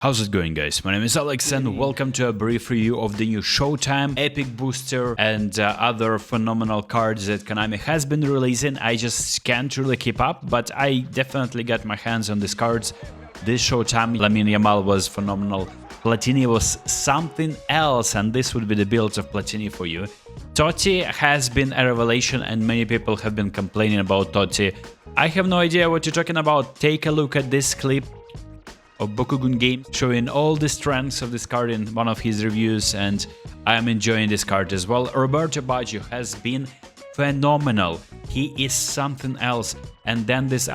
How's it going, guys? My name is Alex and welcome to a brief review of the new Showtime, Epic Booster and other phenomenal cards that Konami has been releasing. I just can't really keep up, but I definitely got my hands on these cards. This Showtime, Lamine Yamal was phenomenal. Platini was something else, and this would be the build of Platini for you. Totti has been a revelation and many people have been complaining about Totti. I have no idea what you're talking about. Take a look at this clip of Bokugun game showing all the strengths of this card in one of his reviews, and I am enjoying this card as well. Roberto Baggio has been phenomenal. He is something else. And then this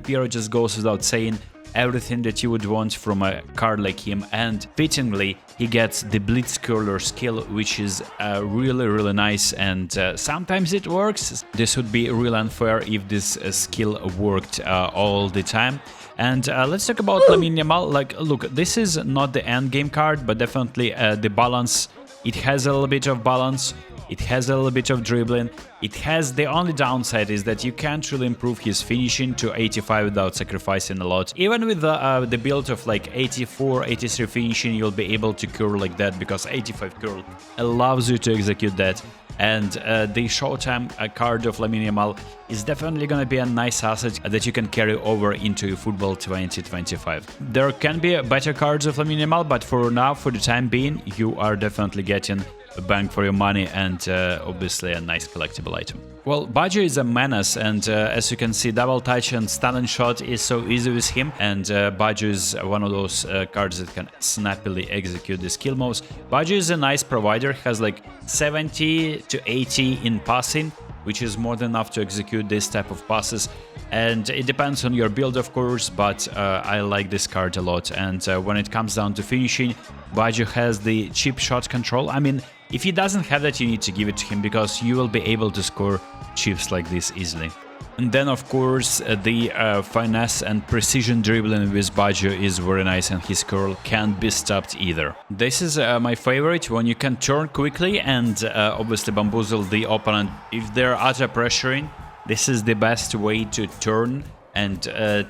Piero just goes without saying, everything that you would want from a card like him, and fittingly he gets the blitz curler skill, which is really nice, and sometimes it works. This would be real unfair if this skill worked all the time. And let's talk about Lamine Yamal. Like, look, this is not the end game card, but definitely the balance. It has a little bit of balance. It has a little bit of dribbling. It has the only downside is that you can't really improve his finishing to 85 without sacrificing a lot. Even with the build of like 84, 83 finishing, you'll be able to curl like that because 85 curl allows you to execute that. And the Showtime card of Lamine Yamal is definitely going to be a nice asset that you can carry over into eFootball 2025. There can be better cards of Lamine Yamal, but for now, for the time being, you are definitely getting a bang for your money and obviously a nice collectible item. Well, Baggio is a menace, and as you can see, double touch and stun and shot is so easy with him, and Baggio is one of those cards that can snappily execute the skill moves. Baggio is a nice provider, has like 70 to 80 in passing, which is more than enough to execute this type of passes, and it depends on your build, of course, but I like this card a lot. And when it comes down to finishing, Baggio has the chip shot control. I mean, if he doesn't have that, you need to give it to him because you will be able to score chips like this easily. And then, of course, the finesse and precision dribbling with Baggio is very nice, and his curl can't be stopped either. This is my favorite, when you can turn quickly and obviously bamboozle the opponent if they're under pressuring. This is the best way to turn and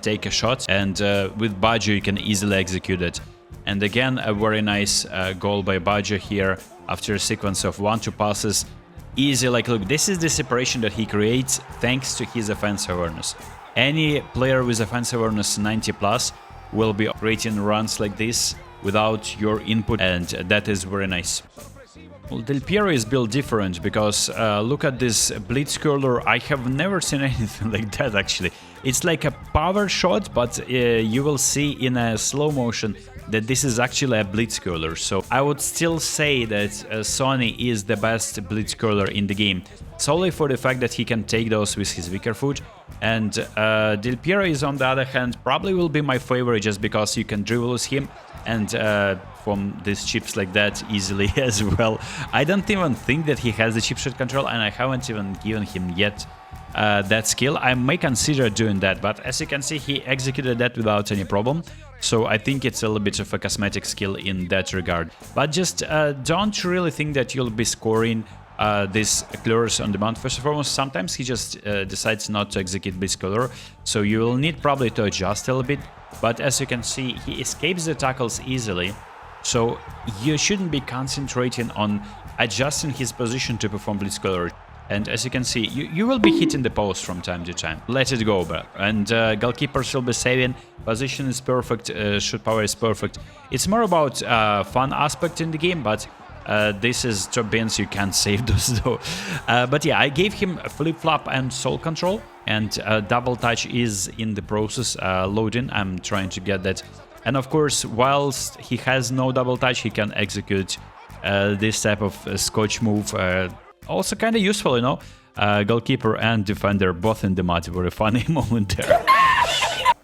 take a shot, and with Baggio you can easily execute it. And again, a very nice goal by Baggio here after a sequence of 1-2 passes. Easy, like, look, this is the separation that he creates thanks to his offense awareness. Any player with offense awareness 90 plus will be creating runs like this without your input, and that is very nice. Well, Del Piero is built different because look at this blitz curler. I have never seen anything like that, actually. It's like a power shot, but you will see in a slow motion that this is actually a blitz curler. So I would still say that Sony is the best blitz curler in the game, solely for the fact that he can take those with his weaker foot. And Del Piero is, on the other hand, probably will be my favorite just because you can dribble with him and from these chips like that easily as well. I don't even think that he has the chip shot control, and I haven't even given him yet that skill. I may consider doing that, but as you can see, he executed that without any problem. So I think it's a little bit of a cosmetic skill in that regard. But just don't really think that you'll be scoring this colors on demand. First and foremost, sometimes he just decides not to execute this color, so you will need probably to adjust a little bit. But as you can see, he escapes the tackles easily, so you shouldn't be concentrating on adjusting his position to perform blitz color. And as you can see, you will be hitting the post from time to time. Let it go, bro. And goalkeepers will be saving. Position is perfect. Shoot power is perfect. It's more about fun aspect in the game, but this is top bins. You can't save those though. But yeah, I gave him a flip-flop and soul control, and double touch is in the process loading. I'm trying to get that. And of course, whilst he has no double touch, he can execute this type of scotch move. Also kind of useful, you know. Goalkeeper and defender both in the mud. Very funny moment there.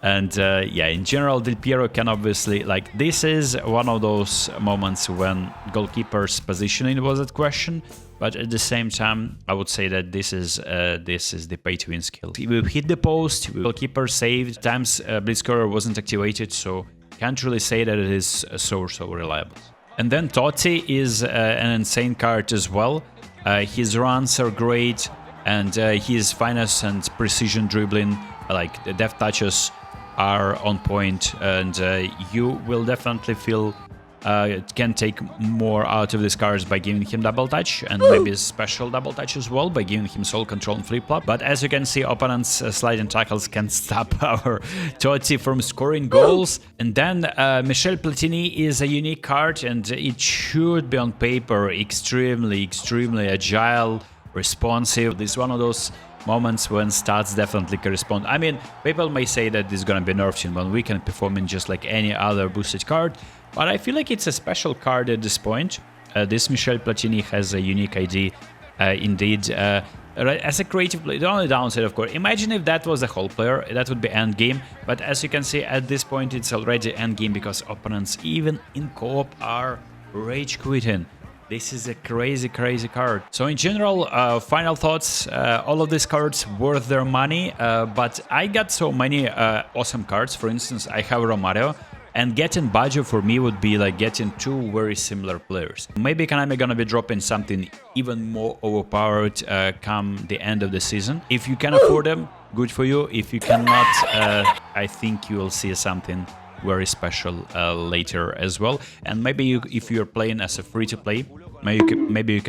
And yeah, in general, Del Piero can obviously, like, this is one of those moments when goalkeeper's positioning was at question, but at the same time, I would say that this is the pay-to-win skill. He will hit the post, goalkeeper saved, times blitz scorer wasn't activated, so can't really say that it is so reliable. And then Totti is an insane card as well. His runs are great, and his finesse and precision dribbling, like the deft touches, are on point, and you will definitely feel can take more out of these cards by giving him double touch, and maybe special double touch as well by giving him soul control and flip flop. But as you can see, opponents' sliding tackles can stop our Totti from scoring goals. And then Michel Platini is a unique card, and it should be on paper extremely agile, responsive. This is one of those moments when stats definitely correspond. I mean, people may say that this is gonna be nerfed in 1 week and performing just like any other boosted card, but I feel like it's a special card at this point. This Michel Platini has a unique ID, indeed. As a creative player, the only downside, of course, imagine if that was a whole player, that would be end game. But as you can see, at this point, it's already end game because opponents, even in co-op, are rage quitting. This is a crazy card. So in general, final thoughts, all of these cards worth their money, but I got so many awesome cards. For instance, I have Romario, and getting Baggio for me would be like getting two very similar players. Maybe Konami gonna be dropping something even more overpowered come the end of the season. If you can afford them, good for you. If you cannot, I think you will see something very special later as well. And maybe if you're playing as a free-to-play, maybe you can